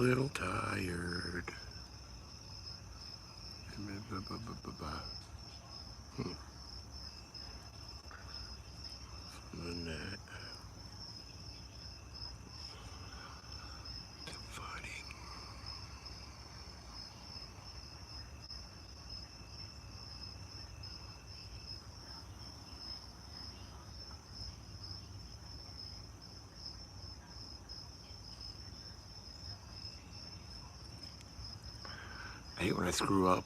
little tired. And that. Fighting. I hate when I screw up.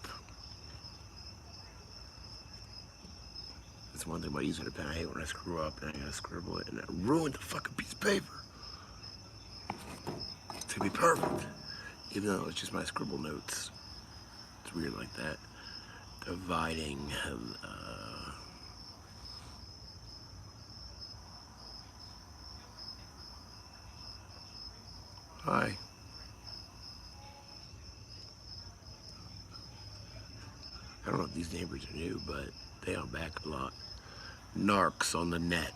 That's one thing about using a pen. I hate when I screw up and I gotta scribble it and I ruin the fucking piece of paper. It's gonna be perfect. Even though it's just my scribble notes. It's weird like that. Dividing. Hi. I don't know if these neighbors are new, but they are back a lot. Narcs on the net.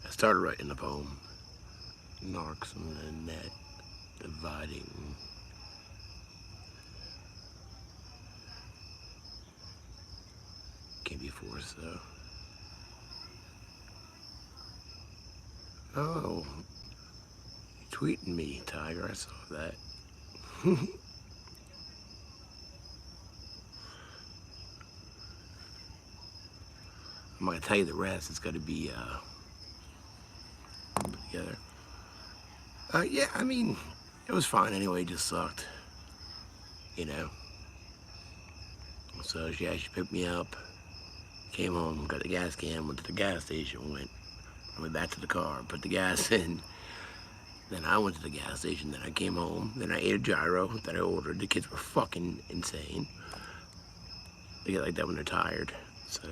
I started writing the poem. Narcs on the net. Dividing. Can't be forced though. Oh. You're tweeting me, Tiger. I saw that. I'm not gonna tell you the rest. It's gotta be put together. Yeah, I mean, it was fine anyway. It just sucked, you know. So yeah, she picked me up, came home, got the gas can, went to the gas station, went back to the car, put the gas in. Then I went to the gas station. Then I came home. Then I ate a gyro that I ordered. The kids were fucking insane. They get like that when they're tired. So.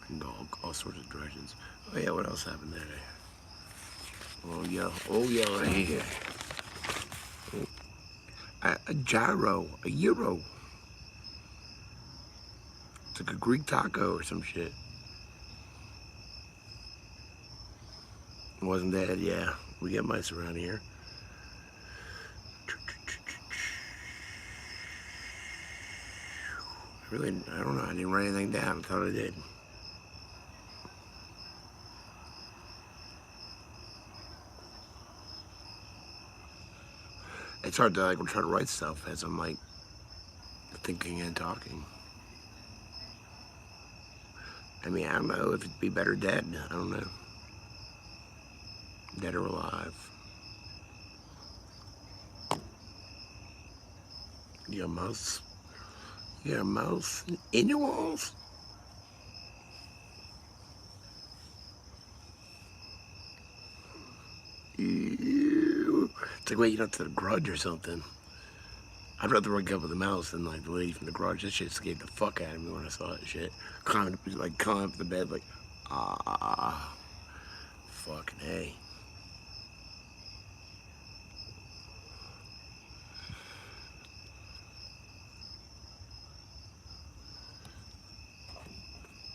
Can go all sorts of directions. Oh yeah, what else happened there? Oh yeah, right here. A gyro, a euro. It's like a Greek taco or some shit. It wasn't dead, yeah. We get mice around here. I don't know, I didn't write anything down. I thought I did. It's hard to like try to write stuff as I'm like thinking and talking. I mean, I don't know if it'd be better dead. I don't know. Dead or alive. You got a mouse? You got a mouse in your walls? Ew. It's like, wait, you don't have to grudge or something. I'd rather wake up with a mouse than like the lady from the garage. That shit scared the fuck out of me when I saw that shit. Climbing up the bed like, fucking hey.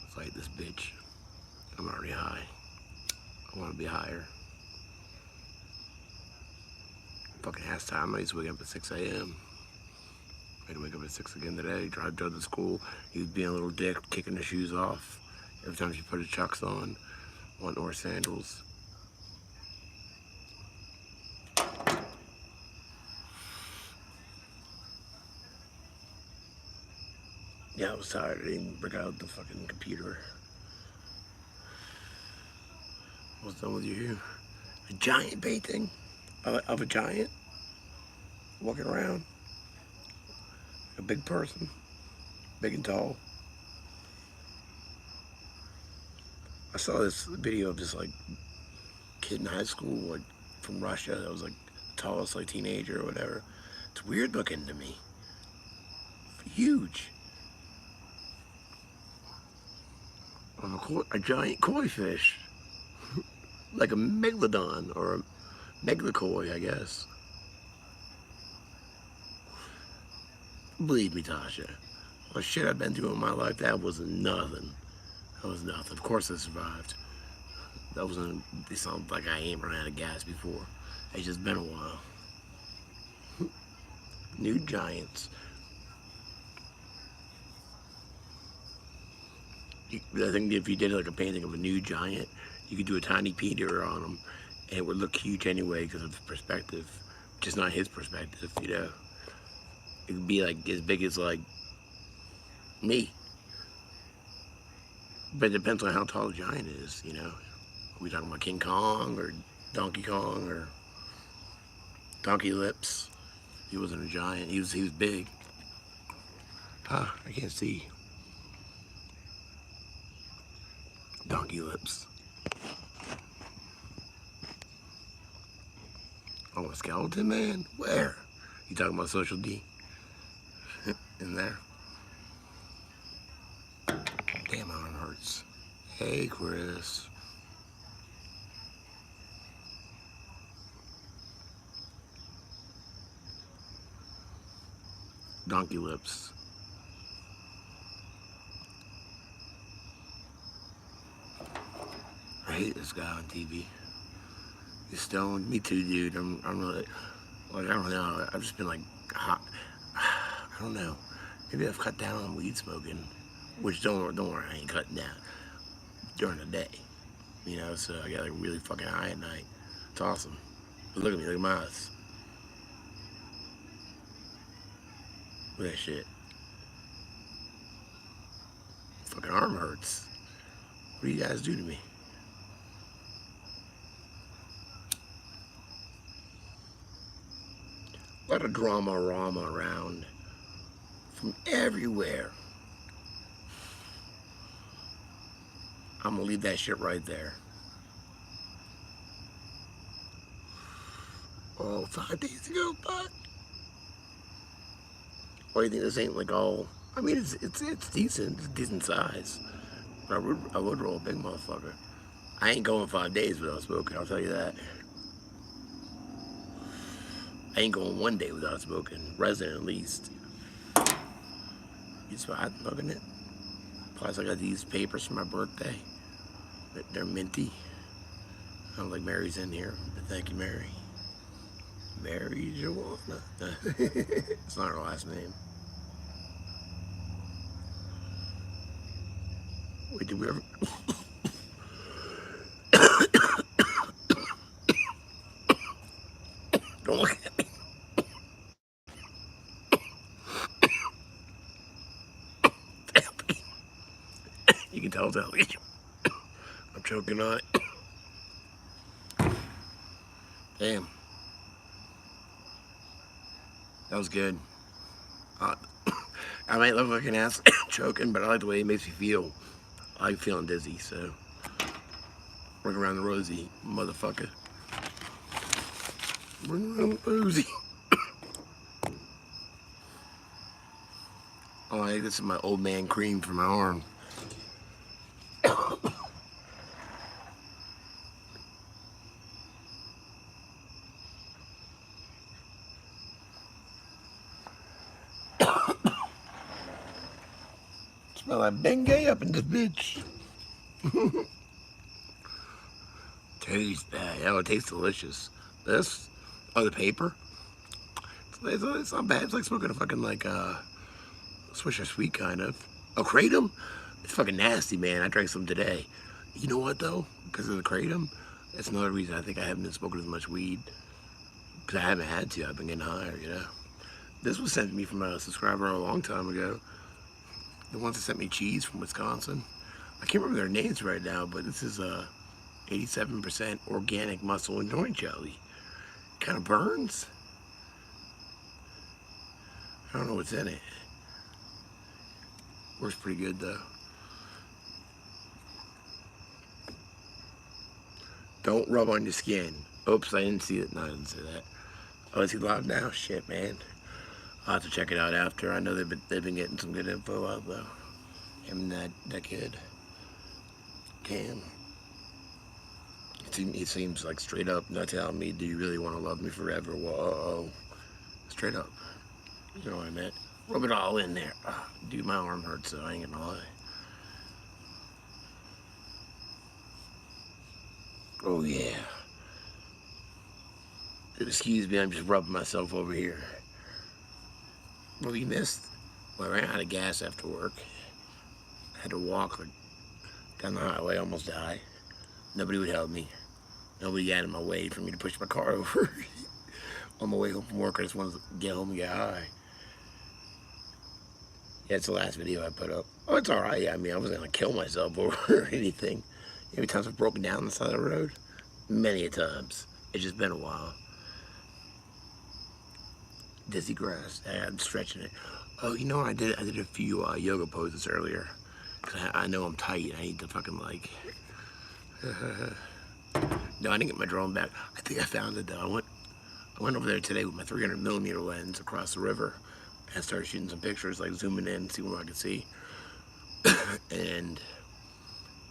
Fight this bitch. I'm already high. I want to be higher. Fucking ass time. I used to wake up at 6 a.m. I had to wake up at 6 again today. Drive Joe to school. He was being a little dick, kicking the shoes off. Every time she put her chucks on, wanting to wear sandals. Yeah, I was tired. I didn't break out the fucking computer. What's done with you? A giant painting of a giant walking around. A big person, big and tall. I saw this video of this like kid in high school, like from Russia, that was like the tallest like teenager or whatever. It's weird looking to me. Huge. Of a giant koi fish. Like a megalodon or a megalakoi, I guess. Believe me, Tasha. What shit I've been through in my life, that was nothing. That was nothing. Of course I survived. That wasn't, it sounds like I ain't run out of gas before. It's just been a while. New giants. I think if you did like a painting of a new giant, you could do a tiny painter on them, and it would look huge anyway because of perspective, just not his perspective, you know. It would be like as big as like me, but it depends on how tall the giant is, you know. Are we talking about King Kong or Donkey Kong or Donkey Lips? He wasn't a giant. He was big. Ah, I can't see. Donkey Lips. Oh, a skeleton man? Where? You talking about Social D? In there? Damn, my arm hurts. Hey, Chris. Donkey Lips. I hate this guy on TV. He's stoned. Me too, dude. I'm really, like, I don't know. I've just been like hot. I don't know. Maybe I've cut down on weed smoking, which don't worry, I ain't cutting down during the day. You know, so I get like really fucking high at night. It's awesome. But look at me, look at my eyes. Look at that shit. Fucking arm hurts. What do you guys do to me? A lot of drama-rama around from everywhere. I'm gonna leave that shit right there. Oh, 5 days ago, fuck. Why do you think this ain't like all? I mean, it's decent. It's decent size. But I would roll a big motherfucker. I ain't going 5 days without smoking. I'll tell you that. I ain't going 1 day without smoking. Resident at least. You spot smoking it? Plus, I got these papers for my birthday. They're minty. I don't like Mary's in here, but thank you, Mary. Mary Joanna. It's not her last name. Wait, did we ever? Don't look at me. You can tell it's Ellie. I'm choking on it. Damn. That was good. I might look like an ass choking, but I like the way it makes me feel. I like feeling dizzy, so. Work around the rosy, motherfucker. Work around the rosy. Oh, I think this is my old man cream for my arm. Smell like Bengay up in this bitch. Tastes bad. Yeah, it tastes delicious. This, oh, the paper. It's not bad. It's like smoking a fucking like Swisher Sweet kind of. Oh, Kratom? It's fucking nasty, man. I drank some today. You know what though? Because of the Kratom, that's another reason I think I haven't been smoking as much weed. Because I haven't had to. I've been getting higher, you know. This was sent to me from a subscriber a long time ago. The ones that sent me cheese from Wisconsin. I can't remember their names right now, but this is 87% organic muscle and joint jelly. Kind of burns. I don't know what's in it. Works pretty good though. Don't rub on your skin. Oops, I didn't see it. No, I didn't say that. Oh, is he live now? Shit, man. I'll have to check it out after. I know they've been getting some good info out though. Him and that kid. Cam. He seems like straight up not telling me, do you really want to love me forever? Whoa. Straight up. You know what I meant? Rub it all in there. Dude, my arm hurts, so I ain't gonna lie. Oh yeah. Excuse me, I'm just rubbing myself over here. What we missed? Well, I ran out of gas after work. I had to walk down the highway, almost died. Nobody would help me. Nobody got in my way for me to push my car over. On my way home from work, I just wanted to get home and get high. Yeah, it's the last video I put up. Oh, it's alright. I mean, I wasn't going to kill myself over anything. How many times I've broken down on the side of the road? Many a times. It's just been a while. Dizzy grass. I'm stretching it. Oh, you know what I did? I did a few yoga poses earlier. Cause I know I'm tight. I need to fucking like... No, I didn't get my drone back. I think I found it though. I went over there today with my 300mm lens across the river and started shooting some pictures, like zooming in, see what I could see. And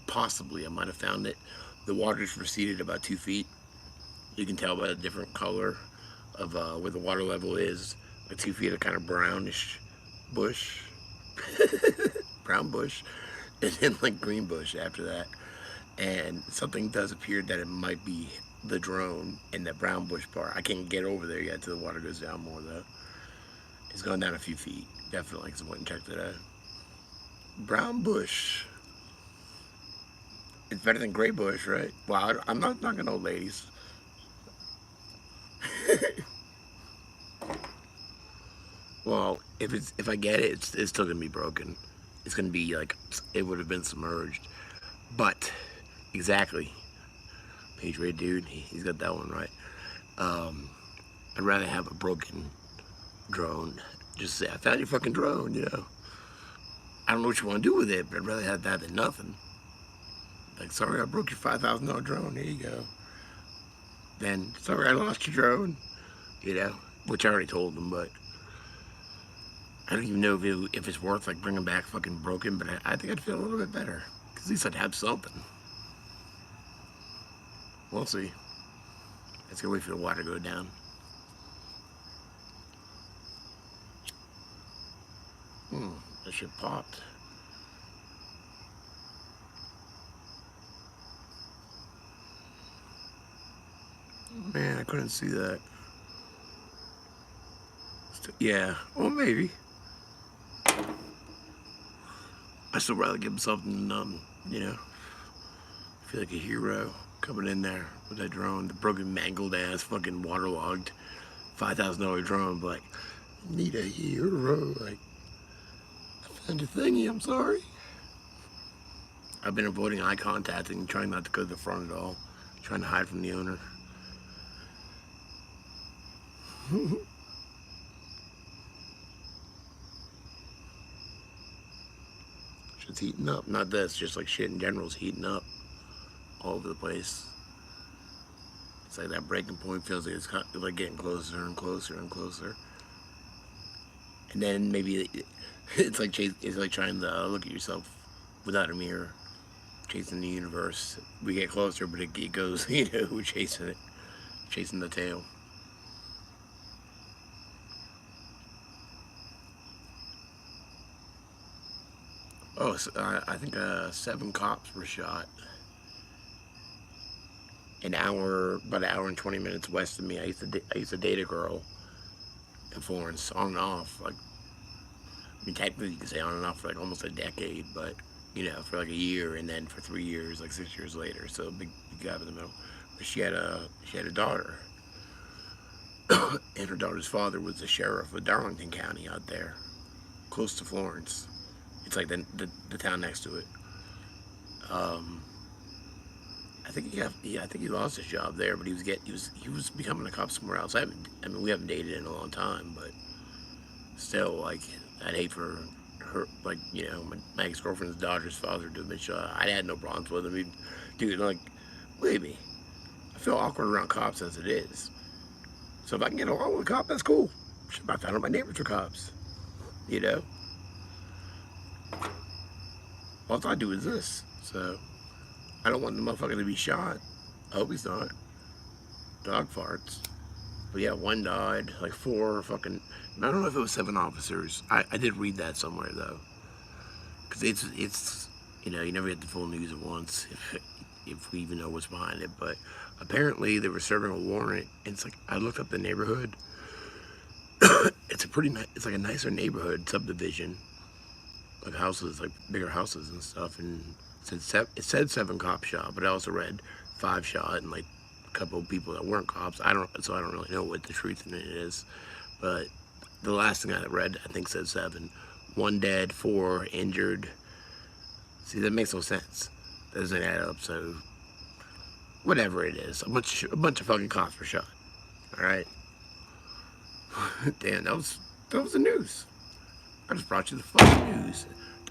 possibly I might have found it. The water's receded about 2 feet. You can tell by the different color of where the water level is. Like 2 feet of kind of brownish bush, brown bush, and then like green bush after that. And something does appear that it might be the drone in that brown bush part. I can't get over there yet till the water goes down more though. It's gone down a few feet, definitely, because I went and checked it out. Brown bush. It's better than gray bush, right? Well, I'm not knocking old ladies. Well, if I get it, it's still gonna be broken. It's gonna be like it would have been submerged. But exactly, Page Ray dude, he's got that one right. I'd rather have a broken drone. Just say I found your fucking drone, you know. I don't know what you want to do with it, but I'd rather have that than nothing. Like, sorry, I broke your $5,000 drone. Here you go. Then, sorry, I lost your drone. You know, which I already told them, but I don't even know if it's worth like bringing back fucking broken. But I think I'd feel a little bit better because at least I'd have something. We'll see. Let's go wait for the water to go down. That shit popped. Man, I couldn't see that. Yeah, well, maybe. I still rather give him something than nothing, you know. I feel like a hero coming in there with that drone, the broken, mangled ass, fucking waterlogged $5,000 drone. But like, need a hero. Like, I found a thingy. I'm sorry. I've been avoiding eye contact and trying not to go to the front at all, trying to hide from the owner. Shit's heating up. Not this, just like shit in general is heating up all over the place. It's like that breaking point feels like it's like getting closer and closer and closer. And then maybe it's like trying to look at yourself without a mirror, chasing the universe. We get closer, but it goes, you know, we're chasing it, chasing the tail. Oh, so, I think 7 cops were shot. About an hour and 20 minutes west of me. I used to date a girl in Florence, on and off. Like, I mean, technically you can say on and off for like almost a decade, but you know, for like a year, and then for 3 years, like 6 years later. So a big gap in the middle. But she had a daughter, and her daughter's father was the sheriff of Darlington County out there, close to Florence. It's like the town next to it. I think he lost his job there, but he was becoming a cop somewhere else. I mean, we haven't dated in a long time, but still, like, I'd hate for her, like, you know, my ex-girlfriend's daughter's father to have been shot. I had no problems with him. Dude, like, believe me, I feel awkward around cops as it is. So if I can get along with a cop, that's cool. I found out my neighbors were cops, you know. All I do is this, so I don't want the motherfucker to be shot. I hope he's not. Dog farts. But yeah, one died, like 4 fucking, I don't know if it was 7 officers. I did read that somewhere though. Because it's, you know, you never get the full news at once if we even know what's behind it. But apparently they were serving a warrant, and it's like, I looked up the neighborhood. It's a pretty nice, it's like a nicer neighborhood subdivision, like houses, like bigger houses and stuff. And it said 7 cops shot, but I also read 5 shot and like a couple of people that weren't cops. I don't really know what the truth in it is. But the last thing I read, I think, said 7. 1 dead, 4 injured. See, that makes no sense. That doesn't add up. So whatever it is, a bunch of fucking cops were shot. All right. Damn, that was the news. I just brought you the fucking news.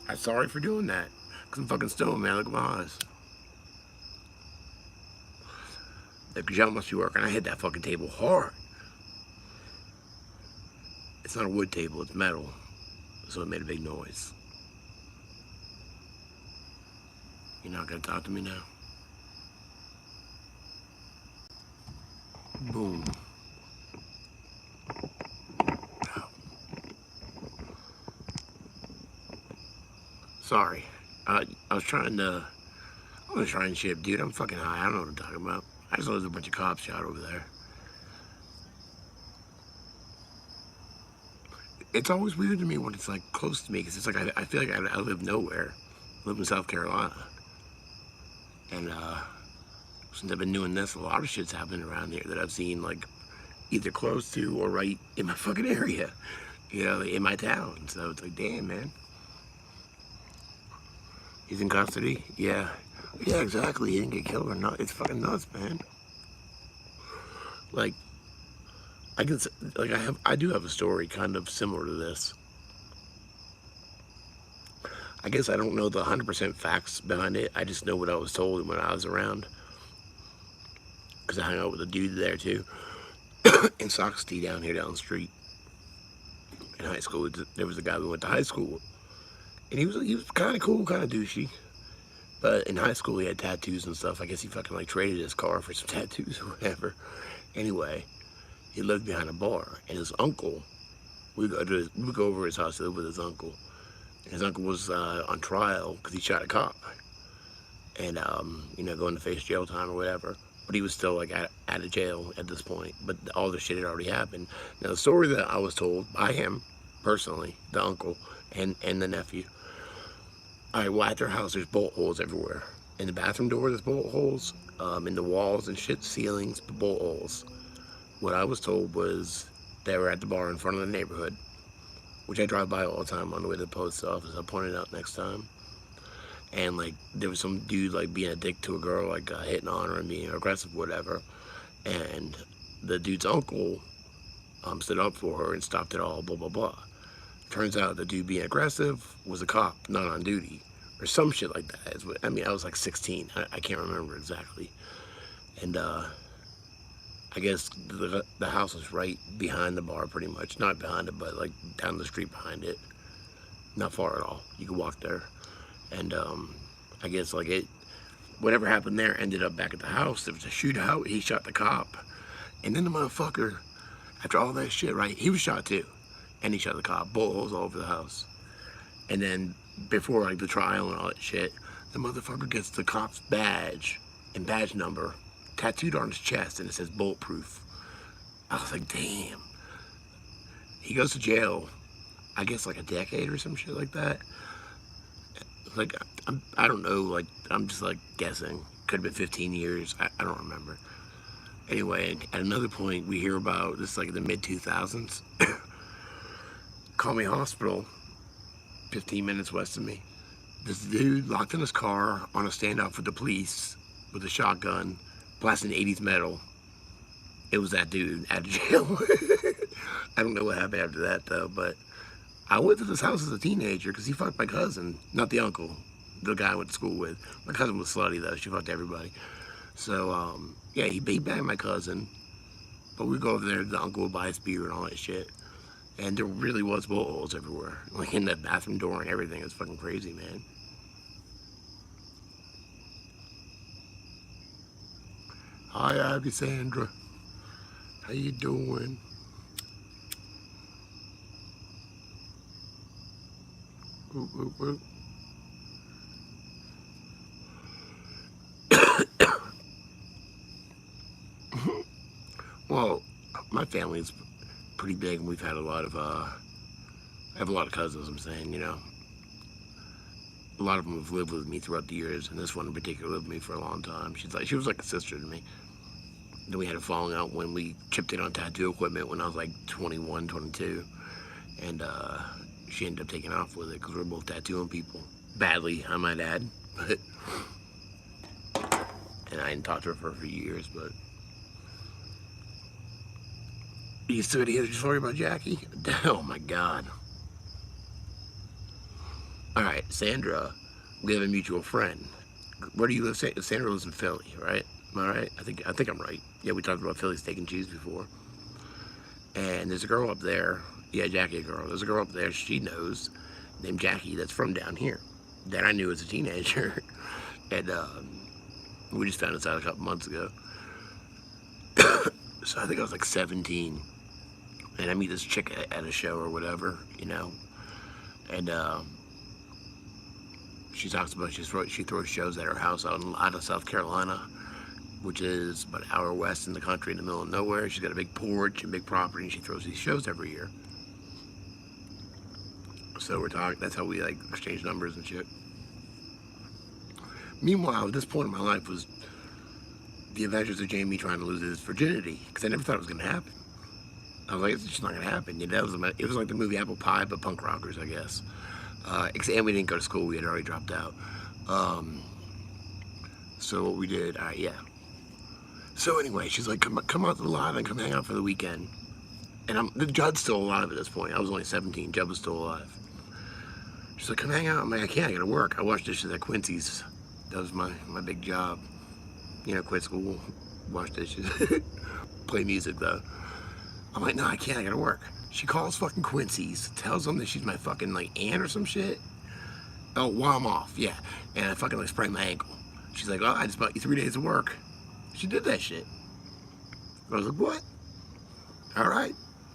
I'm sorry for doing that. Cause I'm fucking stoned, man. Look at my eyes. The y'all must be working. I hit that fucking table hard. It's not a wood table, it's metal. So it made a big noise. You're not gonna talk to me now? Boom. Sorry. I was trying to ship, dude. I'm fucking high. I don't know what I'm talking about. I just know there's a bunch of cops shot over there. It's always weird to me when it's like close to me, because it's like I feel like I live nowhere. I live in South Carolina. And since I've been doing this, a lot of shit's happening around here that I've seen, like either close to or right in my fucking area, you know, in my town. So it's like, damn, man. He's in custody? Yeah. Yeah, exactly. He didn't get killed or not. It's fucking nuts, man. Like, I do have a story kind of similar to this. I guess I don't know the 100% facts behind it. I just know what I was told when I was around. Because I hung out with a dude there too. In Sox Tea down the street. In high school, there was a guy we went to high school with. And he was kind of cool, kind of douchey. But in high school, he had tattoos and stuff. I guess he fucking like traded his car for some tattoos or whatever. Anyway, he lived behind a bar. And his uncle, we would go over his house to live with his uncle. And his uncle was on trial because he shot a cop. And, you know, going to face jail time or whatever. But he was still like out of jail at this point. But all the shit had already happened. Now, the story that I was told by him, personally, the uncle, and the nephew. All right, well, at their house, there's bolt holes everywhere. In the bathroom door, there's bolt holes. In the walls and shit, ceilings, bolt holes. What I was told was they were at the bar in front of the neighborhood, which I drive by all the time on the way to the post office. I'll point it out next time. And, like, there was some dude, like, being a dick to a girl, like, hitting on her and being aggressive, whatever. And the dude's uncle stood up for her and stopped it all, blah, blah, blah. Turns out the dude being aggressive was a cop, not on duty, or some shit like that. I mean, I was like 16. I can't remember exactly. And I guess the house was right behind the bar, pretty much. Not behind it, but like down the street behind it. Not far at all. You could walk there. And I guess like whatever happened there ended up back at the house. There was a shootout. He shot the cop. And then the motherfucker, after all that shit, right, he was shot too. And he shot the cop, bullet holes all over the house. And then before like the trial and all that shit, the motherfucker gets the cop's badge and badge number tattooed on his chest, and it says bulletproof. I was like, damn. He goes to jail, I guess like a decade or some shit like that. Like, I don't know, like, I'm just like guessing. Could have been 15 years, I don't remember. Anyway, at another point, we hear about this, like in the mid-2000s. Call Me Hospital, 15 minutes west of me. This dude locked in his car on a standoff with the police with a shotgun, blasting 80s metal. It was that dude out of jail. I don't know what happened after that though, but I went to this house as a teenager because he fucked my cousin, not the uncle, the guy I went to school with. My cousin was slutty though, she fucked everybody. So, yeah, he banged my cousin, but we'd go over there, the uncle would buy us beer and all that shit. And there really was bullet holes everywhere. Like in the bathroom door and everything. It's fucking crazy, man. Hi, Abby Sandra. How you doing? Oop, oop, oop. Well, my family's pretty big, and we've had a lot of, I have a lot of cousins, I'm saying, you know. A lot of them have lived with me throughout the years, and this one in particular lived with me for a long time. She was like a sister to me. Then we had a falling out when we chipped in on tattoo equipment when I was like 21, 22. And she ended up taking off with it because we were both tattooing people. Badly, I might add. But and I hadn't talked to her for a few years, but... You still gonna hear the story about Jackie? Oh my God. Alright, Sandra, we have a mutual friend. Where do you live? Sandra lives in Philly, right? Am I right? I think I'm right. Yeah, we talked about Philly steak and cheese before. And there's a girl up there. Yeah, Jackie, a girl. There's a girl up there she knows named Jackie that's from down here that I knew as a teenager. And we just found this out a couple months ago. So I think I was like 17. And I meet this chick at a show or whatever, you know. And she talks about she throws shows at her house out of South Carolina, which is about an hour west in the country in the middle of nowhere. She's got a big porch and big property, and she throws these shows every year. So we're talking, that's how we like exchange numbers and shit. Meanwhile, at this point in my life was the adventures of Jamie trying to lose his virginity, because I never thought it was going to happen. I was like, it's just not going to happen. You know, it was like the movie Apple Pie, but punk rockers, I guess. And we didn't go to school. We had already dropped out. So what we did, yeah. So anyway, she's like, come out to the lot and come hang out for the weekend. And Judd's still alive at this point. I was only 17. Judd was still alive. She's like, come hang out. I'm like, I can't. I got to work. I wash dishes at Quincy's. That was my big job. You know, quit school, wash dishes, play music though. I'm like, no, I can't. I got to work. She calls fucking Quincy's, tells them that she's my fucking like aunt or some shit. Oh, while I'm off, yeah. And I fucking like sprained my ankle. She's like, oh, I just bought you 3 days of work. She did that shit. I was like, what? All right,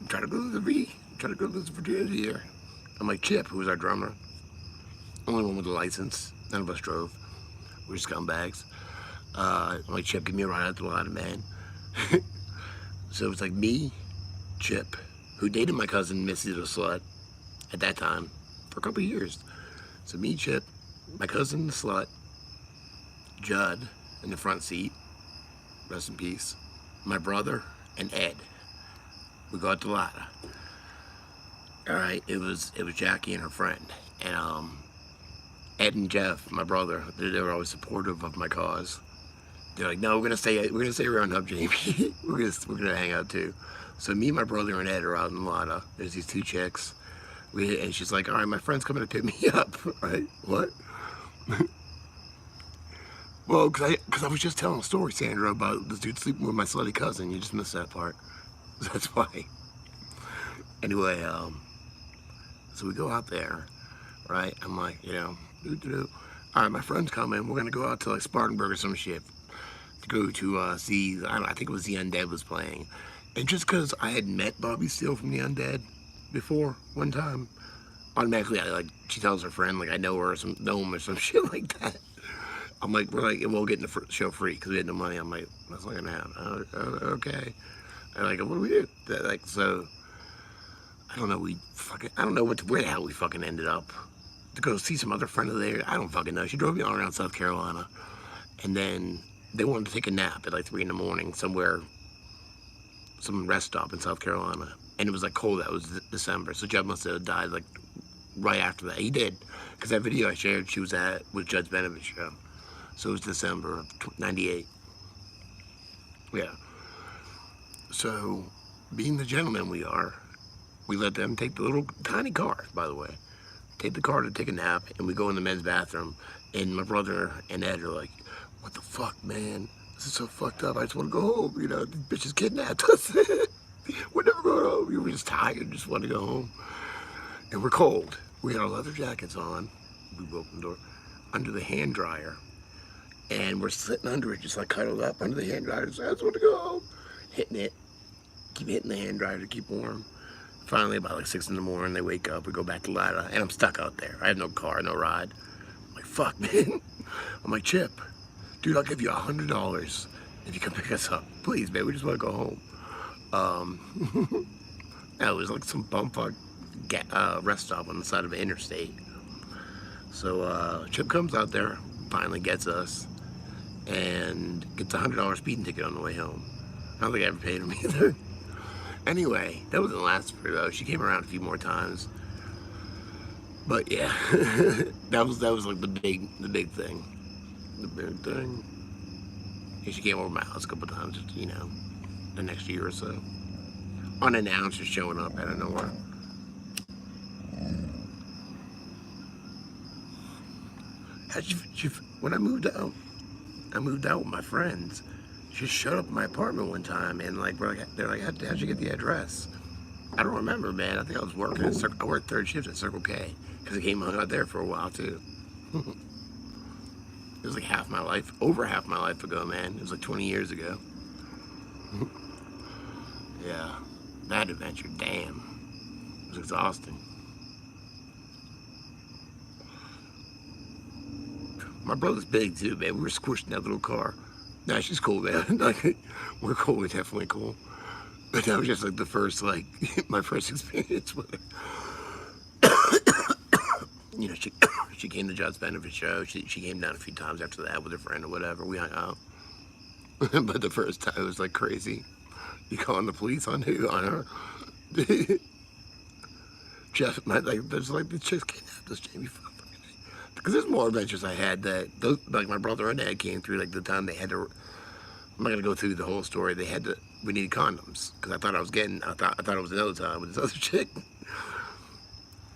try to go to the virginity here. I'm like, Chip, who was our drummer, only one with a license. None of us drove. We were scumbags. I'm like, Chip, give me a ride out to the lot, man. So it's like me, Chip, who dated my cousin Missy the Slut at that time for a couple of years. So me, Chip, my cousin the Slut, Judd in the front seat, rest in peace, my brother, and Ed. We go out to Lada. All right, it was Jackie and her friend, and Ed and Jeff, my brother, they were always supportive of my cause. They're like, no, we're gonna stay around Hub, Jamie. we're gonna hang out too. So me, my brother, and Ed are out in Lada. There's these two chicks. And she's like, all right, my friend's coming to pick me up. Right? What? Well, because I was just telling a story, Sandra, about this dude sleeping with my slutty cousin. You just missed that part. That's why. Anyway, so we go out there, right? I'm like, you know, all right, my friend's coming. We're gonna go out to like Spartanburg or some shit to go to see. I think it was The Undead was playing, and just because I had met Bobby Steele from The Undead before one time, automatically she tells her friend like I know her or know him or some shit like that. I'm like, we're like, we'll get in the show free because we had no money. I'm like, that's not gonna happen. Okay. And like, what do we do? Like, so I don't know. I don't know where the hell we fucking ended up to go see some other friend of theirs. I don't fucking know. She drove me all around South Carolina, and then they wanted to take a nap at like 3 in the morning somewhere, some rest stop in South Carolina, and it was like cold. That was December, so Judd must have died like right after that. He did, because that video I shared, she was at with Judd's benefit show, so it was December of '98. Yeah. So, being the gentlemen we are, we let them take the little tiny car, by the way. Take the car to take a nap, and we go in the men's bathroom, and my brother and Ed are like, what the fuck, man? This is so fucked up. I just want to go home. You know, the bitches kidnapped us. We're never going home. We were just tired, just want to go home. And we're cold. We had our leather jackets on. We opened the door under the hand dryer, and we're sitting under it, just like cuddled up under the hand dryer. So I just want to go home. Hitting it. keep hitting the hand dryer to keep warm. Finally, about like 6 in the morning, they wake up. We go back to Lada, and I'm stuck out there. I have no car, no ride. I'm like, fuck, man. I'm like, Chip, dude, I'll give you $100 if you come pick us up. Please, man, we just want to go home. That was like some bumfuck rest stop on the side of an interstate. So Chip comes out there, finally gets us, and gets a $100 speeding ticket on the way home. I don't think I ever paid him either. Anyway, that wasn't the last of her though. She came around a few more times. But yeah, that was like the big thing. The big thing. Yeah, she came over my house a couple times, you know, the next year or so. Unannounced, just showing up out of nowhere. When I moved out with my friends. She showed up at my apartment one time, and like they're like, how'd you get the address? I don't remember, man. I think I was working at I worked third shift at Circle K because I came hung out there for a while too. It was like over half my life ago, man. It was like 20 years ago. Yeah, that adventure, damn, it was exhausting. My brother's big too, man. We were squished in that little car. Nah, she's cool, man. Like, we're cool. We're definitely cool. But that was just like the first, like, my first experience with her. You know, she came to John's benefit show. She came down a few times after that with her friend or whatever. We hung out. But the first time it was like crazy. You calling the police on who? On her? Jeff, there's like the chicks kidnapped us, Jamie. Because there's more adventures I had that, like my brother and dad came through, like the time they had to, I'm not going to go through the whole story, we needed condoms. Because I thought it was another time with this other chick.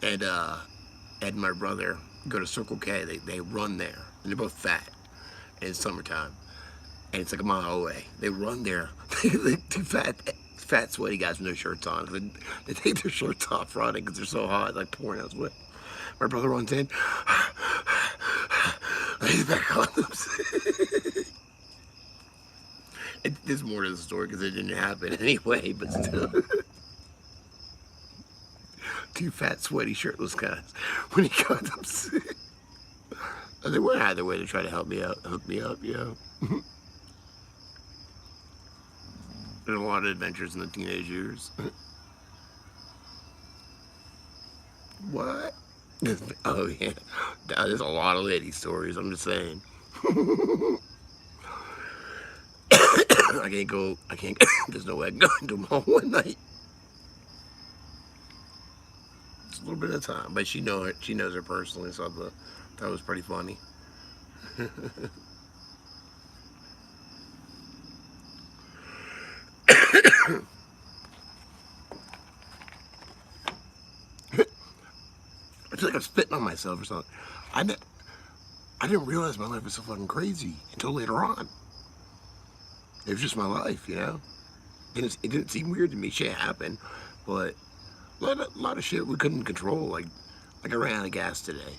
And Ed and my brother go to Circle K, they run there, and they're both fat, and it's summertime. And it's like a mile away. They run there, two fat sweaty guys with no shirts on. They take their shirts off running because they're so hot, like pouring out sweat. My brother runs in. He's back on them. There's more to the story because it didn't happen anyway, but still. Two fat, sweaty, shirtless guys. When he got them, they went either way to try to hook me up, you know. There's a lot of adventures in the teenage years. What? Oh yeah, there's a lot of lady stories. I'm just saying. I can't. There's no way I can go into them all one night. It's a little bit of time, but she knows her personally, so I thought that was pretty funny. I feel like I'm spitting on myself or something. I didn't realize my life was so fucking crazy until later on. It was just my life, you know? It didn't seem weird to me. Shit happened, but a lot of shit we couldn't control. Like I ran out of gas today.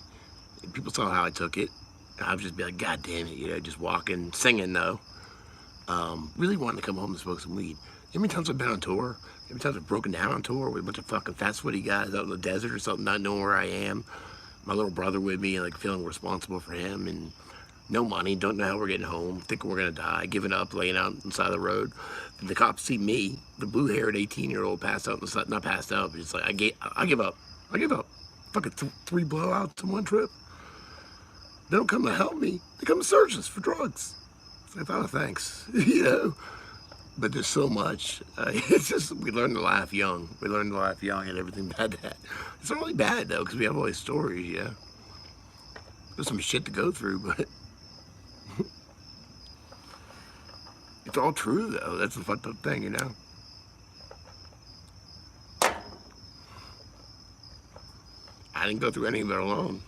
And people saw how I took it. And I would just be like, God damn it, you know, just walking, singing though. Really wanting to come home and smoke some weed. How many times I've been on tour? How many times I've broken down on tour with a bunch of fucking fat, sweaty guys out in the desert or something, not knowing where I am. My little brother with me, like feeling responsible for him, and no money, don't know how we're getting home, thinking we're gonna die, giving up, laying out on the side of the road. And the cops see me, the blue-haired 18-year-old, passed out on the side, not passed out, but it's like, I give up. Fucking 3 blowouts in one trip. They don't come to help me. They come to search us for drugs. It's like, oh, thanks, you know. But there's so much. It's just, we learn to laugh young. We learn to laugh young and everything bad that. It's not really bad, though, because we have all these stories, yeah. There's some shit to go through, but it's all true, though. That's the fucked up thing, you know. I didn't go through any of it alone.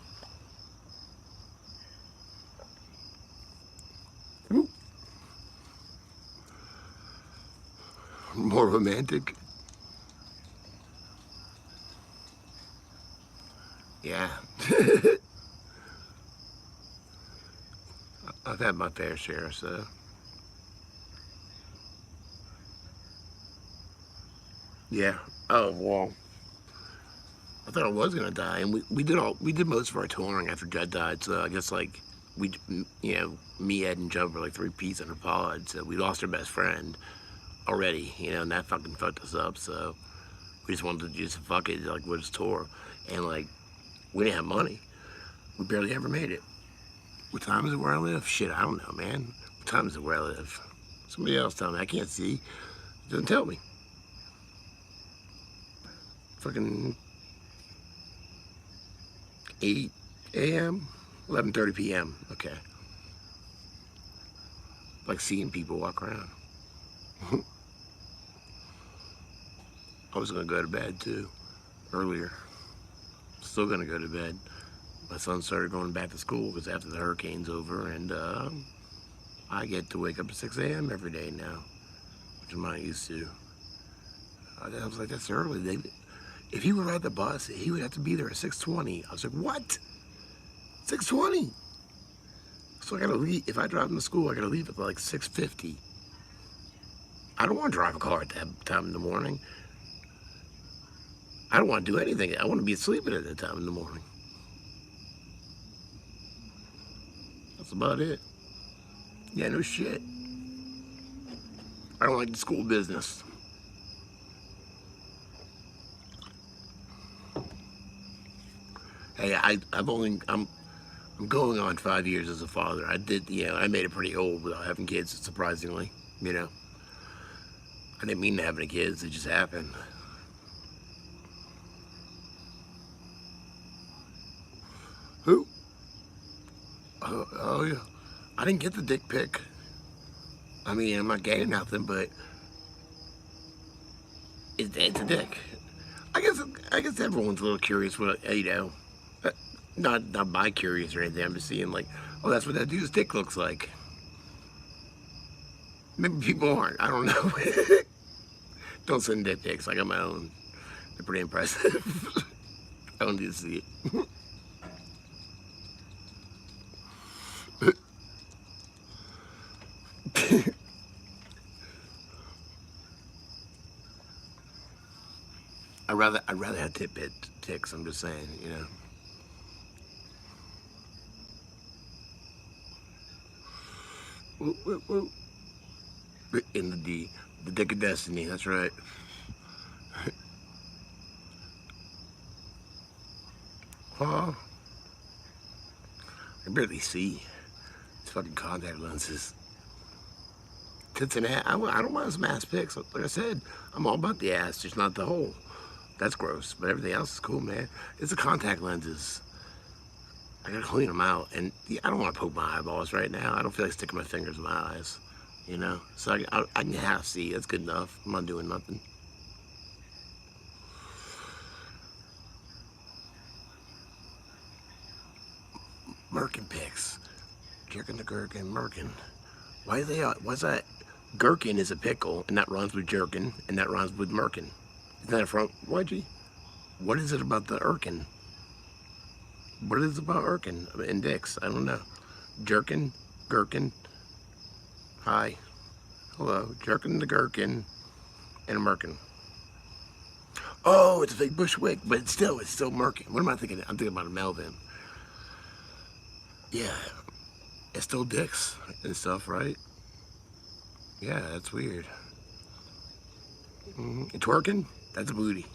Ooh. More romantic. Yeah. I've had my fair share, so. Yeah. Oh, well, I thought I was gonna die, and we did most of our touring after Judd died. So I guess like we, you know, me, Ed, and Judd were like three peas in a pod. So we lost our best friend already, you know, and that fucking fucked us up. So we just wanted to just fuck it, like we'll just tour, and like we didn't have money. We barely ever made it. What time is it where I live? Shit, I don't know, man. What time is it where I live? Somebody else tell me. I can't see. Doesn't tell me. Fucking 8 a.m., 11:30 p.m. Okay. Like seeing people walk around. I was gonna go to bed too, earlier. Still gonna go to bed. My son started going back to school because after the hurricane's over, and I get to wake up at 6 a.m. every day now, which I'm not used to. I was like, that's early. If he would ride the bus, he would have to be there at 6:20. I was like, what? 6:20? So I gotta leave. If I drive him to school, I gotta leave at like 6:50. I don't want to drive a car at that time in the morning. I don't want to do anything. I want to be sleeping at that time in the morning. That's about it. Yeah, no shit. I don't like the school business. Hey, I'm going on 5 years as a father. I did, you know, I made it pretty old without having kids, surprisingly, you know. I didn't mean to have any kids, it just happened. Who? Oh yeah. I didn't get the dick pic. I mean, I'm not gay or nothing, but it's a dick. I guess everyone's a little curious what, you know, not bi curious or anything. I'm just seeing like, oh, that's what that dude's dick looks like. Maybe people aren't. I don't know. Don't send dick pics. I got my own. They're pretty impressive. I don't need to see it. I'd rather have ticks. I'm just saying, you know. Woo, woo, woo. In the dick of destiny. That's right. Oh, I barely see. It's fucking contact lenses. Tits and ass. I don't mind some ass pics. Like I said, I'm all about the ass, just not the hole. That's gross, but everything else is cool, man. It's the contact lenses. I gotta clean them out, and yeah, I don't want to poke my eyeballs right now. I don't feel like sticking my fingers in my eyes, you know. So I can half see. That's good enough. I'm not doing nothing. Merkin pics. Jerkin the Gherkin, Merkin. Why are they? Why's that? Gherkin is a pickle, and that rhymes with jerkin, and that rhymes with merkin. Isn't that from YG? What is it about the Erkin? What is it about Erkin and dicks? I don't know. Jerkin, Gherkin. Hi. Hello. Jerkin the Gherkin and a merkin. Oh, it's a fake Bushwick, but it's still merkin. What am I thinking? I'm thinking about a Melvin. Yeah. It's still dicks and stuff, right? Yeah, that's weird. Twerking? That's a booty.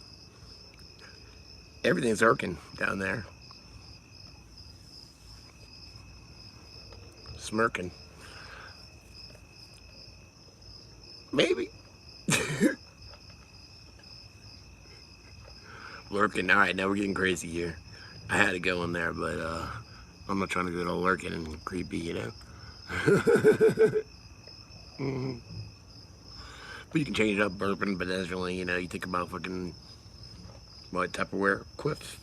Everything's irking down there. Smirking. Maybe. Lurking. All right, now we're getting crazy here. I had to go in there, but I'm not trying to get all lurking and creepy, you know. But you can change it up, burping, but that's really, you know, you think about fucking what Tupperware quiff.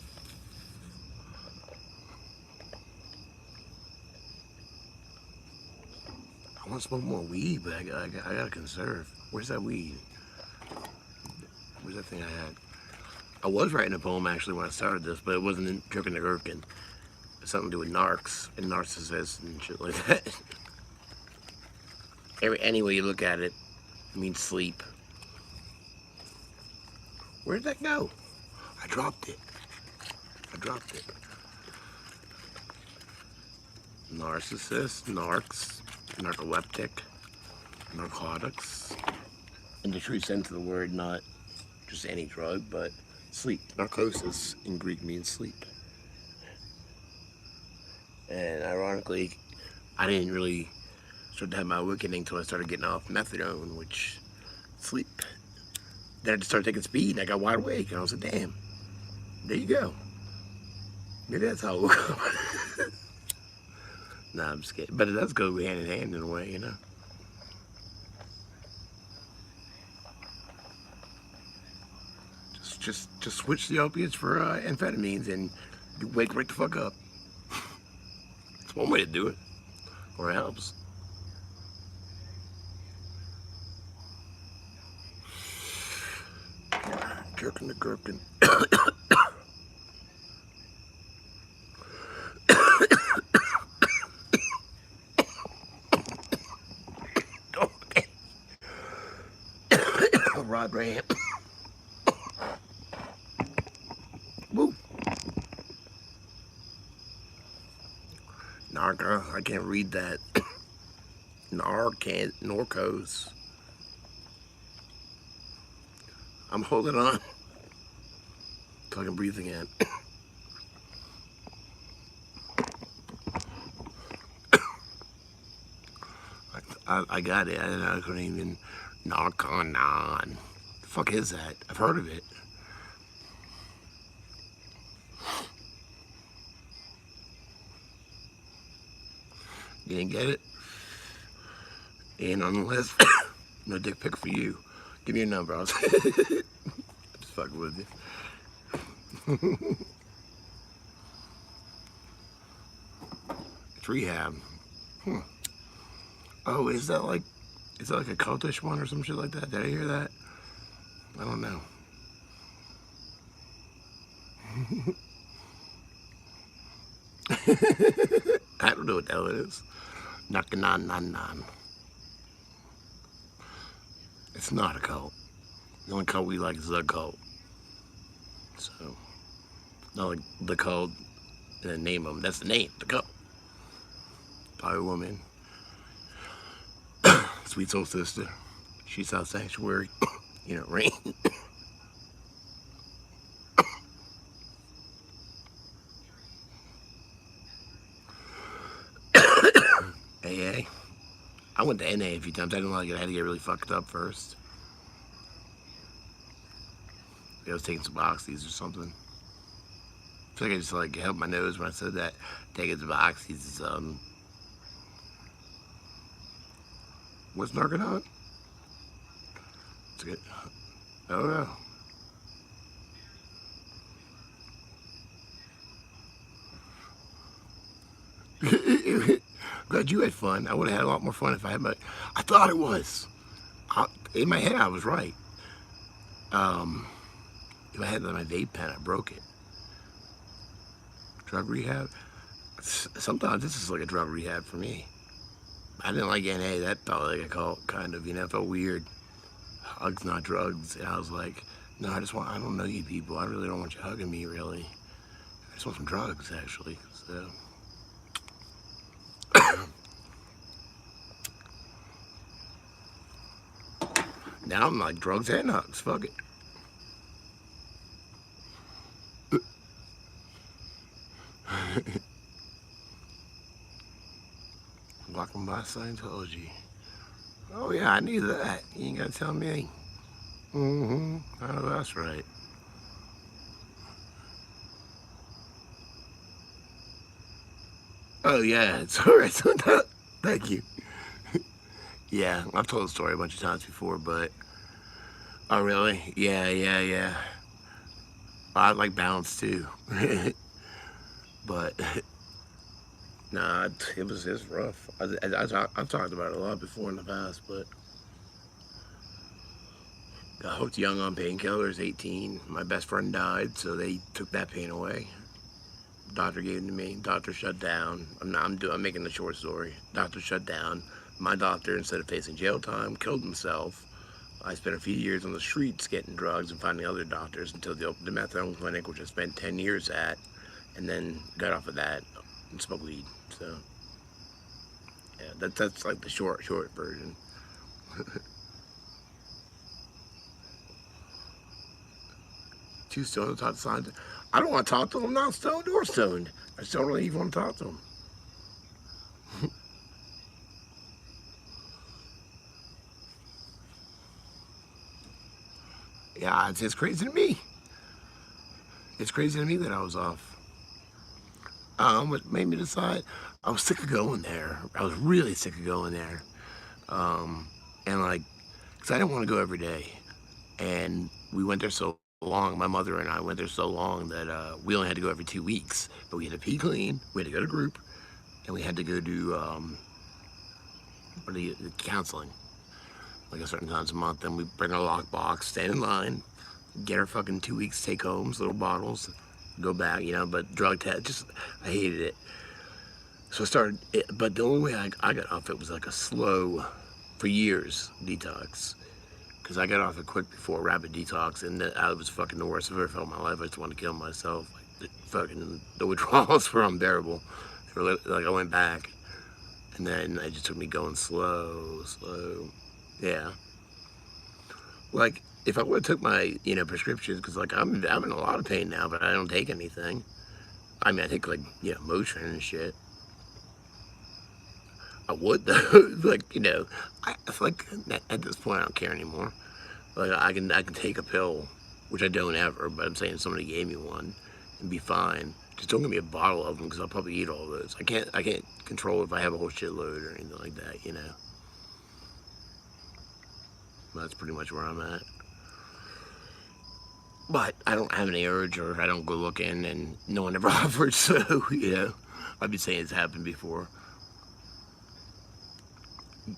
I want to smoke more weed, but I gotta conserve. Where's that weed? Where's that thing I had? I was writing a poem actually when I started this, but it wasn't in Jerkin the Gherkin. It's something to do with narcs and narcissists and shit like that. Any way you look at it, it means sleep. Where'd that go? I dropped it. I dropped it. Narcissist, narcs, narcoleptic, narcotics. In the true sense of the word, not just any drug, but sleep. Narcosis in Greek means sleep. And ironically, I didn't really start to have my awakening until I started getting off methadone, which sleep. Then I just started taking speed and I got wide awake and I was like, damn, there you go. Maybe that's how it woke up. Nah, I'm just kidding. But it does go hand in hand in a way, you know. Just switch the opiates for amphetamines and you wake right the fuck up. It's one way to do it. Or it helps. Jerking the gherkin. Rod ramp. Woo. Narca, I can't read that. Norcos. I'm holding on so I can breathe again. I got it. I couldn't even. Narconon. The fuck is that? I've heard of it. You didn't get it? And on the list, no dick pic for you. Give me your number. I'm just fucking with you. It's rehab. Oh, is that like a cultish one or some shit like that? Did I hear that? I don't know. I don't know what the hell it is. Knock-a-non-non-non. It's not a cult. The only cult we like is the cult. So, not like the cult and then name them. That's the name, the cult. By a woman. Sweet soul sister. She's our sanctuary. You know, rain. AA. I went to NA a few times. I didn't like it. I had to get really fucked up first. I was taking some oxys or something. I feel like I just like held my nose when I said that. Taking some oxys is what's narconon? It's good. Oh no. Glad you had fun. I would have had a lot more fun if I had my. I thought it was. In my head, I was right. If I had my vape pen, I broke it. Drug rehab. Sometimes this is like a drug rehab for me. I didn't like NA. That felt like a cult, kind of. You know, it felt weird. Hugs, not drugs. And I was like, no, I don't know you people. I really don't want you hugging me, really. I just want some drugs, actually. So. Now I'm like drugs and hugs. Fuck it. Walking by Scientology. Oh yeah, I knew that. You ain't gotta tell me. Oh, that's right. Oh yeah, it's alright. Thank you. Yeah, I've told the story a bunch of times before, but oh really? Yeah. I like balance too. But nah, it was rough. I've talked about it a lot before in the past, but got hooked young on painkillers, 18. My best friend died, so they took that pain away. Doctor gave it to me. Doctor shut down. I'm making the short story. Doctor shut down. My doctor, instead of facing jail time, killed himself. I spent a few years on the streets getting drugs and finding other doctors until they opened the methadone clinic, which I spent 10 years at, and then got off of that and smoked weed. So, yeah, that's like the short version. Too stoned to talk to scientists. I don't want to talk to them. I'm not stoned or stoned. I just don't really even want to talk to them. Yeah, it's crazy to me. It's crazy to me that I was off. What made me decide? I was sick of going there. I was really sick of going there. And like, because I didn't want to go every day. And we went there so long, my mother and I went there so long that we only had to go every 2 weeks. But we had to pee clean, we had to go to group, and we had to go do counseling, like a certain times a month. And we bring our lockbox, stand in line, get our fucking 2 weeks take homes, little bottles, go back, you know. But drug test, just I hated it. So I started, but the only way I got off it was like a slow, for years, detox. Because I got off it quick before rapid detox, and I was fucking the worst I've ever felt in my life. I just wanted to kill myself. Like, the withdrawals were unbearable. Like, I went back, and then it just took me going slow. Yeah. Like, if I would have took my, prescriptions, because, like, I'm in a lot of pain now, but I don't take anything. I mean, I take, like, Motrin and shit. I would, though. Like, I feel like at this point I don't care anymore. Like, I can take a pill, which I don't ever, but I'm saying somebody gave me one and be fine. Just don't give me a bottle of them, because I'll probably eat all those. I can't control if I have a whole shitload or anything like that, That's pretty much where I'm at. But I don't have any urge, or I don't go looking, and no one ever offered, so, I've been saying it's happened before.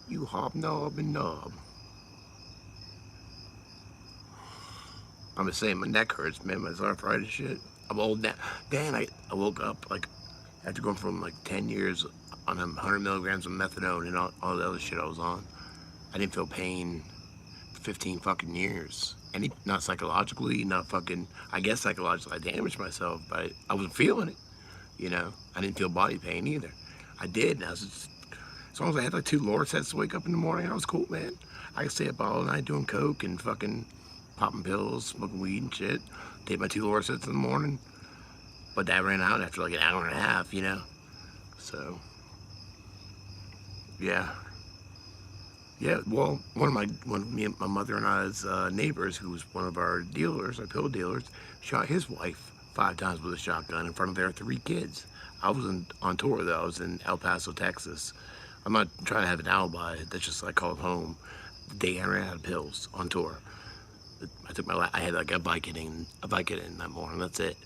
You hobnob and knob. I'm just saying, my neck hurts, man. My arthritis shit. I'm old now. Then I woke up, like, after going from, like, 10 years on 100 milligrams of methadone and all the other shit I was on. I didn't feel pain for 15 fucking years. Not psychologically, not fucking, I guess psychologically, I damaged myself, but I wasn't feeling it, I didn't feel body pain either. I did, and I was just, as long as I had, like, 2 Lorcets to wake up in the morning, I was cool, man. I could stay up all night doing coke and fucking popping pills, smoking weed and shit. Take my 2 Lorcets in the morning. But that ran out after like an hour and a half, So, yeah. Yeah, well, one of me and my mother and I's neighbors, who was one of our dealers, our pill dealers, shot his wife 5 times with a shotgun in front of their 3 kids. I wasn't on tour, though. I was in El Paso, Texas. I'm not trying to have an alibi. That's just, I called home the day I ran out of pills on tour. I had like a Vicodin that morning. That's it.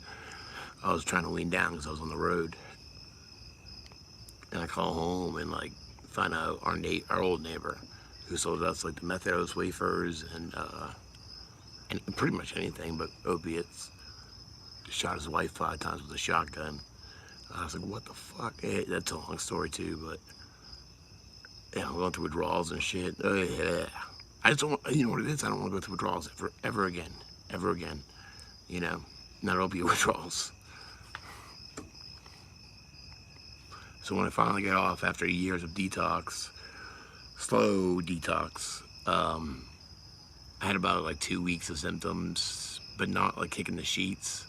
I was trying to lean down because I was on the road, and I call home and like find out our old neighbor, who sold us like the methadose wafers and pretty much anything but opiates, shot his wife 5 times with a shotgun. I was like, what the fuck? Hey, that's a long story too, but I'm going through withdrawals and shit. Yeah. I just don't, you know what it is? I don't want to go through withdrawals ever again. Not opiate withdrawals. So when I finally got off after years of detox, slow detox, I had about like 2 weeks of symptoms, but not like kicking the sheets.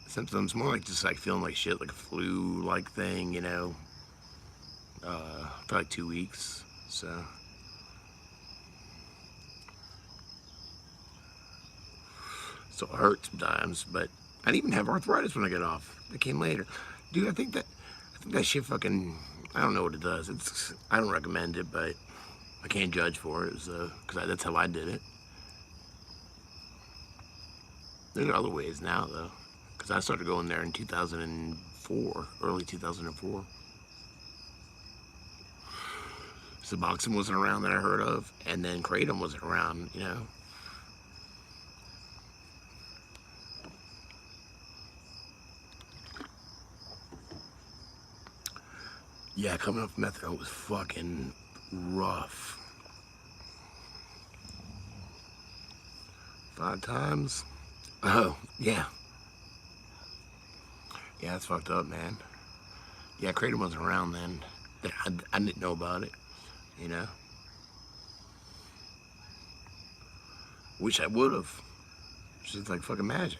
Symptoms more like just like feeling like shit, like a flu-like thing, for like 2 weeks. So. So it hurt sometimes, but I didn't even have arthritis when I got off. It came later. Dude, I think that shit fucking, I don't know what it does. I don't recommend it, but I can't judge for it, because that's how I did it. There are other ways now, though, because I started going there in 2004, early 2004. Suboxone wasn't around that I heard of, and then Kratom wasn't around, Yeah, coming off methadone was fucking rough. 5 times. Oh, yeah. Yeah, that's fucked up, man. Yeah, Crater wasn't around then. I didn't know about it, you know? Wish I would've. It's just like fucking magic.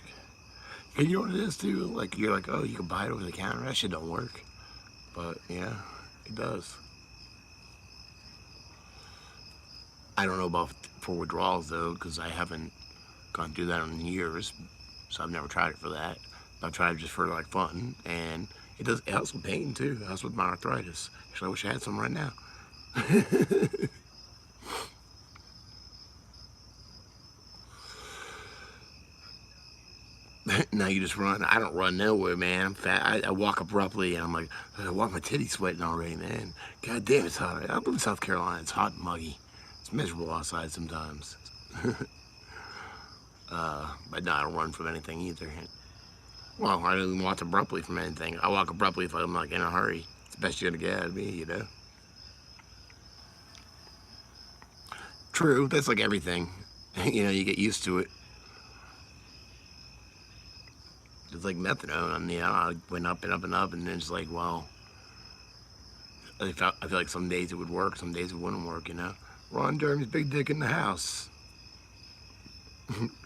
And you know what it is, too? Like, you're like, oh, you can buy it over the counter. That shit don't work. But, yeah, it does. I don't know about for withdrawals, though, because I haven't gone through that in years. So I've never tried it for that. I've tried it just for, like, fun. And it helps with pain, too. It helps with my arthritis. Actually, I wish I had some right now. Now you just run. I don't run nowhere, man. I'm fat. I walk abruptly, and I'm like, I walk my titties sweating already, man. God damn, it's hot. I live in South Carolina. It's hot and muggy. It's miserable outside sometimes. But no, I don't run from anything either. Well, I don't even walk abruptly from anything. I walk abruptly if I'm like in a hurry. It's the best you're gonna get out of me, you know. True. That's like everything. You know, you get used to it. It's like methadone. You know, I went up and up and up, and then it's like, well, I feel like some days it would work, some days it wouldn't work, you know. Ron Jeremy's big dick in the house.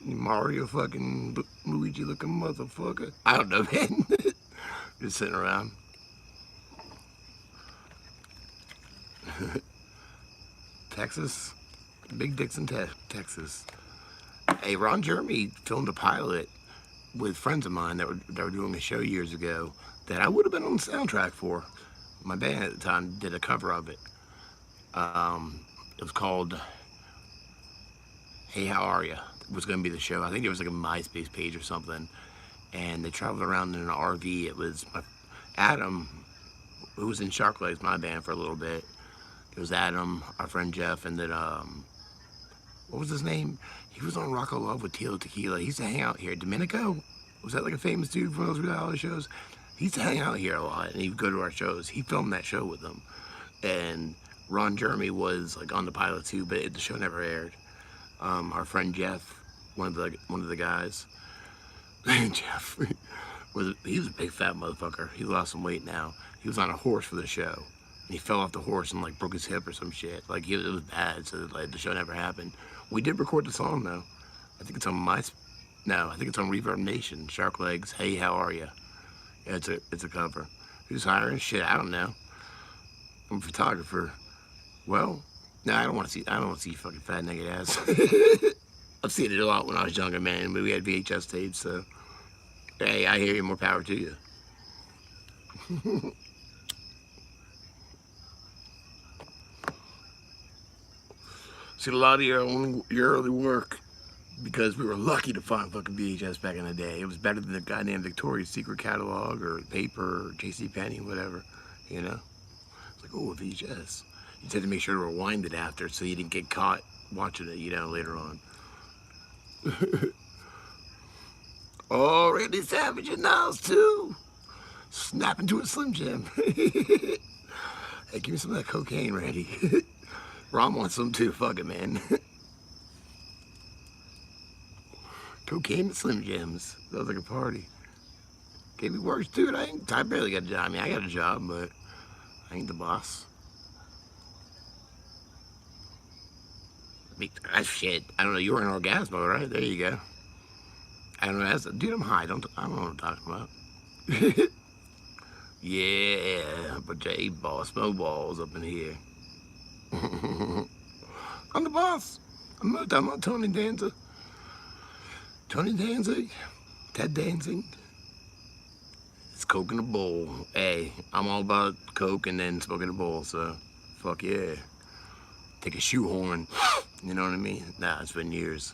Mario fucking Luigi looking motherfucker. I don't know, man. Just sitting around. Texas. Big dicks in Texas. Hey, Ron Jeremy filmed a pilot with friends of mine that were doing a show years ago that I would have been on the soundtrack for. My band at the time did a cover of it. It was called Hey, How Are Ya? It was going to be the show. I think it was like a MySpace page or something. And they traveled around in an RV. It was Adam, who was in SHARKLEGS, my band, for a little bit. It was Adam, our friend Jeff, and then, what was his name? He was on Rock of Love with Tilo Tequila. He used to hang out here. Domenico? Was that like a famous dude from those reality shows? He used to hang out here a lot, and he'd go to our shows. He filmed that show with them. And Ron Jeremy was like on the pilot too, but the show never aired. Our friend Jeff, one of the guys, Jeff, he was a big fat motherfucker. He lost some weight now. He was on a horse for the show, and he fell off the horse and like broke his hip or some shit. Like it was bad, so like the show never happened. We did record the song though. I think it's on I think it's on Reverb Nation. SHARKLEGS, Hey, How Are Ya? Yeah, it's a cover. Who's hiring? Shit, I don't know. I'm a photographer. Well, no, I don't want to see fucking fat naked ass. I've seen it a lot when I was younger, man. But we had VHS tapes, so hey, I hear you. More power to you. See, a lot of your early work, because we were lucky to find fucking VHS back in the day. It was better than the goddamn Victoria's Secret catalog or paper or JCPenney, whatever, you know. It's like, oh, a VHS. You just had to make sure to rewind it after so you didn't get caught watching it, you know, later on. Oh, Randy Savage in the house, too. Snapping to a Slim Jim. Hey, give me some of that cocaine, Randy. Ron wants some, too. Fuck it, man. Cocaine and Slim Jims. Sounds like a party. Gave me works, dude. I barely got a job. I mean, I got a job, but I ain't the boss. That's shit. I don't know. You were in Orgasmo, right? There you go. I don't know. Dude, I'm high. I don't know what I'm talking about. Yeah, but J ball, smoke balls up in here. I'm the boss. I'm not Tony Danza. Tony Danzig, Ted Danzig. It's Coke in a bowl. Hey, I'm all about Coke and then smoking a bowl, so fuck yeah. Take a shoehorn, you know what I mean? Nah, it's been years.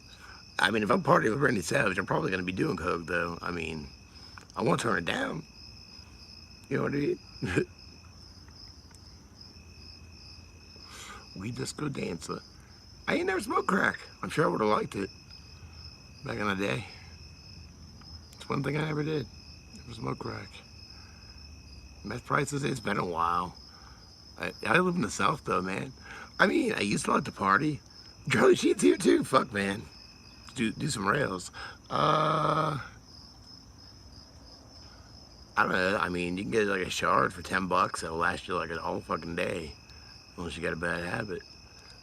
I mean, if I'm partying with Randy Savage, I'm probably gonna be doing Coke though. I mean, I won't turn it down. You know what I mean? We disco dancer. I ain't never smoked crack. I'm sure I would have liked it back in the day. It's one thing I never did. Never smoked crack. Meth prices, it's been a while. I live in the South though, man. I mean, I used to like to party. Charlie Sheen's here too. Fuck, man. do some rails. I don't know. I mean, you can get like a shard for $10. It'll last you like a whole fucking day, unless you got a bad habit.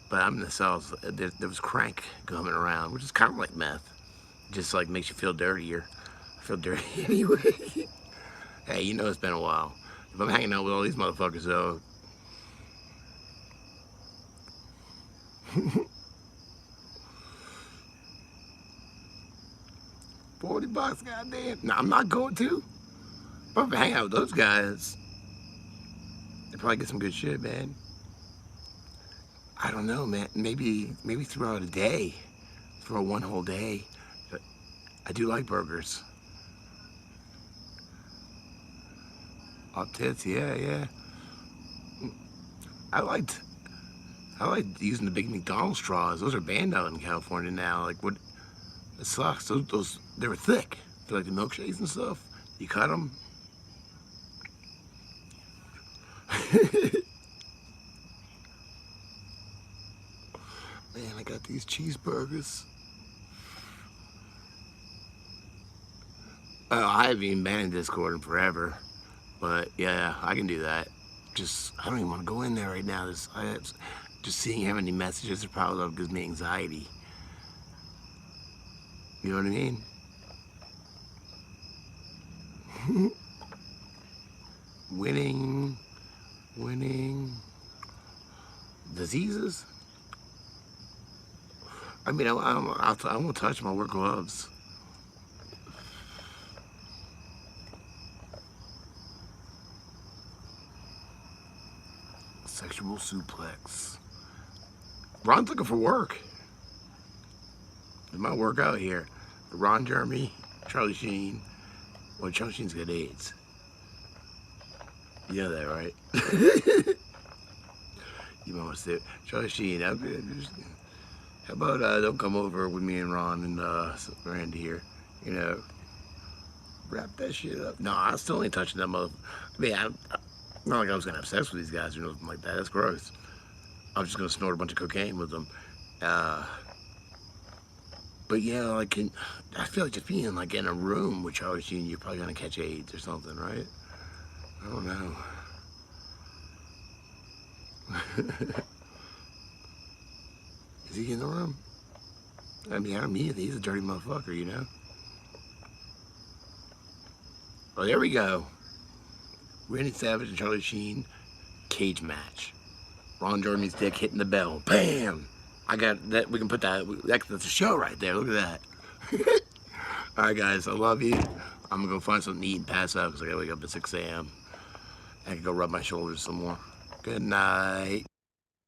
But I'm in the South. There was crank coming around, which is kind of like meth. Just like makes you feel dirtier. I feel dirty anyway. Hey, you know it's been a while. If I'm hanging out with all these motherfuckers though. $40, goddamn. No, I'm not going to. But if I hang out with those guys, they probably get some good shit, man. I don't know, man. Maybe throughout a day, for one whole day. But I do like burgers. Up tits, yeah. I liked using the big McDonald's straws. Those are banned out in California now. Like, what? It sucks. Those they were thick. They're like the milkshakes and stuff. You cut them. Man, I got these cheeseburgers. Oh, I haven't even been in Discord in forever. But yeah, I can do that. I don't even want to go in there right now. Just seeing how many messages are piled up gives me anxiety. You know what I mean? Winning diseases. I mean, I won't touch my work gloves. Sexual suplex. Ron's looking for work. There's my work out here. Ron Jeremy, Charlie Sheen. Well, Charlie Sheen's got AIDS. You know that, right? You might want to say, Charlie Sheen, how about don't come over with me and Ron and Randy here, you know, wrap that shit up. No, I still ain't touching that mother. I mean, not like I was gonna have sex with these guys or nothing like that. That's gross. I was just gonna snort a bunch of cocaine with them. But yeah, like I feel like just being like in a room with Charlie Sheen, you're probably gonna catch AIDS or something, right? I don't know. Is he in the room? I mean, I don't mean he's a dirty motherfucker, you know? Oh, there we go. Randy Savage and Charlie Sheen, cage match. Ron Jeremy's dick hitting the bell. Bam! I got that. We can put that. That's a show right there. Look at that. All right, guys. I love you. I'm gonna go find something to eat and pass out because I gotta wake up at 6 a.m. I can go rub my shoulders some more. Good night.